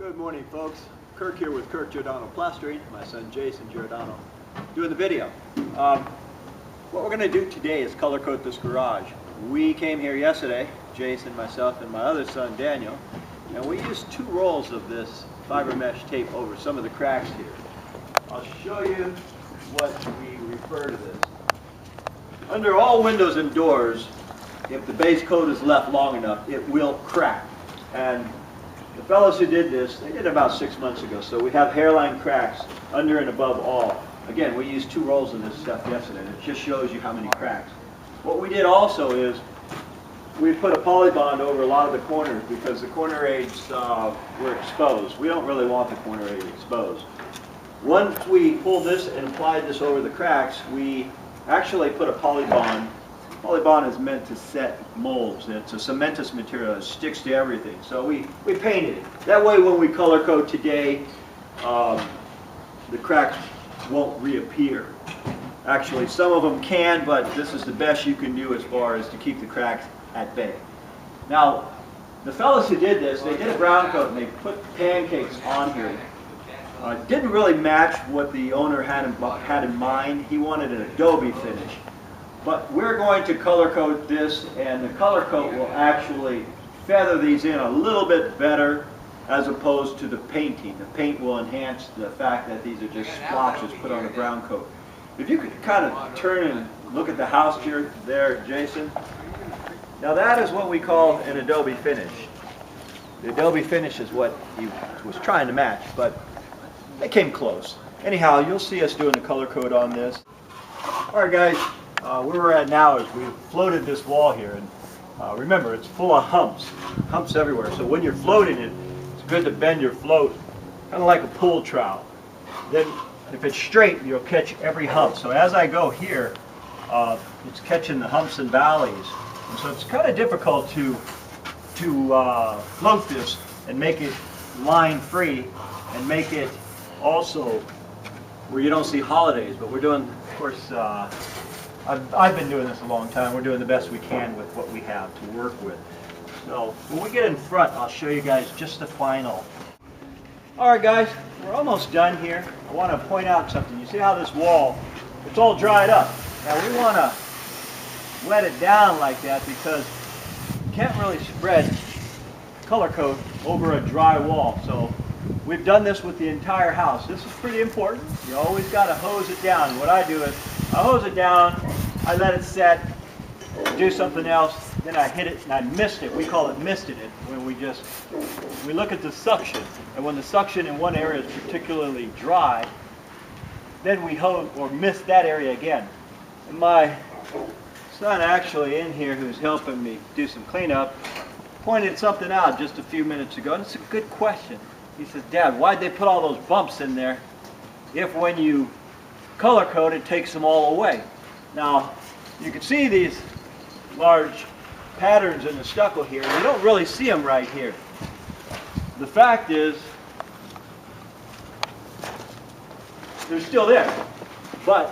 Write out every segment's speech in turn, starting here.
Good morning, folks. Kirk here with Kirk Giordano Plastering. My son Jason Giordano doing the video. What we're going to do today is color coat this garage. We came here yesterday, Jason, myself, and my other son Daniel, and we used 2 rolls of this fiber mesh tape over some of the cracks here. I'll show you what we refer to this. Under all windows and doors, if the base coat is left long enough, it will crack. And the fellows who did this, they did it about 6 months ago, so we have hairline cracks under and above all. Again, we used 2 rolls of this stuff yesterday, and it just shows you how many cracks. What we did also is we put a polybond over a lot of the corners because the corner aids were exposed. We don't really want the corner aid exposed. Once we pulled this and applied this over the cracks, we actually put a polybond. Polybond is meant to set molds. It's a cementitious material that sticks to everything. So we painted it. That way when we color code today, the cracks won't reappear. Actually, some of them can, but this is the best you can do as far as to keep the cracks at bay. Now, the fellows who did this, they did a brown coat and they put pancakes on here. It didn't really match what the owner had in mind. He wanted an adobe finish. But we're going to color coat this, and the color coat will actually feather these in a little bit better as opposed to the painting. The paint will enhance the fact that these are just splotches put on a brown coat. If you could kind of turn and look at the house here, there, Jason. Now that is what we call an adobe finish. The adobe finish is what he was trying to match, but they came close. Anyhow, you'll see us doing the color code on this. All right, guys. Where we're at now is we've floated this wall here, and remember, it's full of humps everywhere. So when you're floating it, it's good to bend your float, kind of like a pool trowel. Then, if it's straight, you'll catch every hump. So as I go here, it's catching the humps and valleys, and so it's kind of difficult to float this and make it line free, and make it also where you don't see holidays. But we're doing, of course. I've been doing this a long time. We're doing the best we can with what we have to work with. So when we get in front, I'll show you guys just the final. All right, guys, we're almost done here. I want to point out something. You see how this wall, it's all dried up. Now we want to wet it down like that because you can't really spread color coat over a dry wall. So we've done this with the entire house. This is pretty important. You always got to hose it down. What I do is I hose it down, I let it set, do something else, then I hit it and I mist it. We call it misted it when we look at the suction. And when the suction in one area is particularly dry, then we hose or mist that area again. And my son actually in here, who's helping me do some cleanup, pointed something out just a few minutes ago, and it's a good question. He says, "Dad, why'd they put all those bumps in there if when you color coat it takes them all away?" Now, you can see these large patterns in the stucco here. You don't really see them right here. The fact is, they're still there. But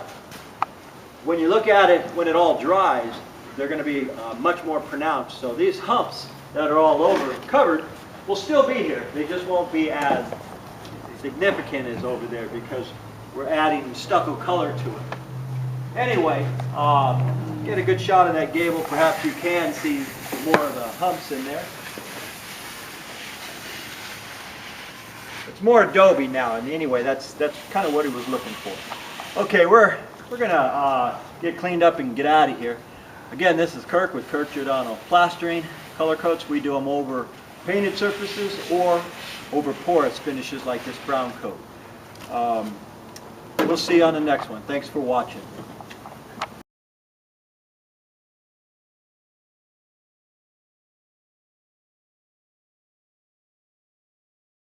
when you look at it when it all dries, they're going to be much more pronounced. So these humps that are all over covered will still be here. They just won't be as significant as over there because we're adding stucco color to it. Anyway, get a good shot of that gable. Perhaps you can see more of the humps in there. It's more adobe now, and anyway, that's kind of what he was looking for. Okay, we're gonna get cleaned up and get out of here. Again, this is Kirk with Kirk Giordano Plastering. Color coats, we do them over painted surfaces or over porous finishes like this brown coat. We'll see you on the next one. Thanks for watching.